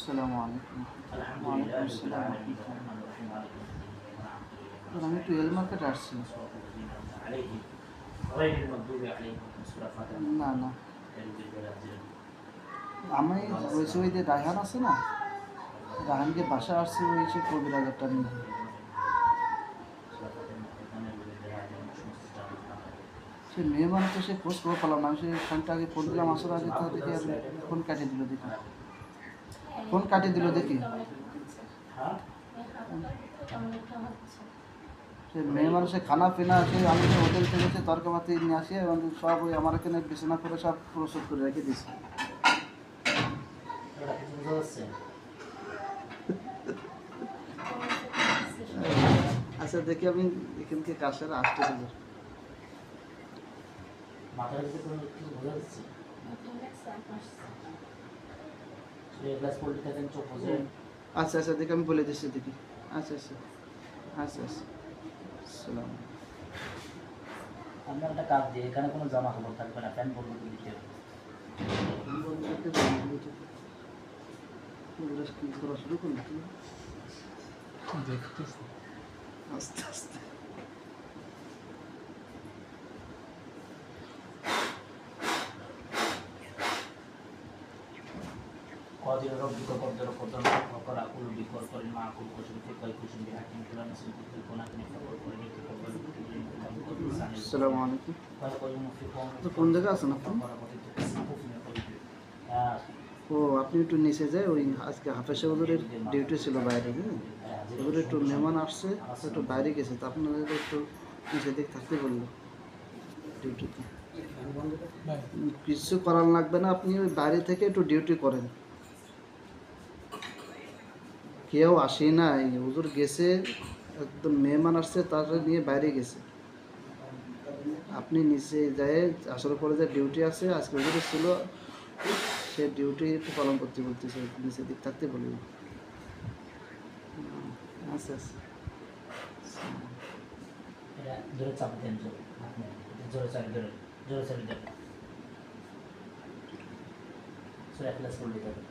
আসসালামু আলাইকুম। ওয়ালাইকুম আসসালাম রাহমাতুল্লাহ। আমি একটু এল মার্কেটে আসছি। না না, আমি ওই যে রায়হান আছে না, রায়হানকে বাসায় আসছি ওই সে কবিরাজেরটা নিয়ে। সে মেয়ে মানুষ তো সে খোঁজ খবর পেলাম না। আমি সে ফোনটা আগে ফোন দিলাম আসর আগে, তা দেখি আর ফোন কাটিয়ে দিল দেখি। ফোন কাটিয়ে দিল দেখি। সে মেয়ে মানুষের খানা পিনা আছে, আমি যে হোটেল থেকে সে তরকারি নিয়ে আসি এবং সব ওই আমার এখানে বিছানা করে সব প্রস্তুত করে রেখে দিয়েছি। আচ্ছা দেখি আমি এখান থেকে কাজটা আসতেছি। আচ্ছা আচ্ছা দেখি আমি বলে দিচ্ছি দেখি। আচ্ছা আচ্ছা আচ্ছা আচ্ছা সালাম। আপনার একটা কাজ দিয়ে এখানে কোনো জামা কাপড় থাকবে না, প্যান্ট পরবো দিতে হবে। শুরু করলি আস্তে আস্তে। قادر ربك قدر قدر وقرأ كل بكر قرن مع كل كشف في كل كشف بحكم كل نسل في كل كونات نفقر قرن يتقبل আসসালামু আলাইকুম। তো কোন জায়গায় আছেন আপনি? ও আপনি একটু নিচে যায়, ওই আজকে হাফেজা হুজুরের ডিউটি ছিল বাইরে। হ্যাঁ হুজুর একটু মেহমান আসছে, একটু বাইরে গেছে, তো আপনাদের একটু নিচে দিক থাকতে বললো ডিউটিতে। কিছু করার লাগবে না, আপনি ওই বাইরে থেকে একটু ডিউটি করেন। কেউ আসে নাই, হুজুর গেছে, একদম মেহমান আসছে তারা নিয়ে বাইরে গেছে। আপনি নিচে যায় আসার পরে যে ডিউটি আছে আজকে হুজুর ছিল, সে ডিউটি একটু পালন করতে বলতেছে, নিচে দিক থাকতে বলি। আচ্ছা আচ্ছা জোরে চাপ দেন, জোরে চাপ ধরে জোরে চাপ দেন, সূরা ইখলাস পড়তে হবে।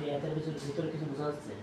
এই এতের ভিতরে কিছু বোঝা যাচ্ছে?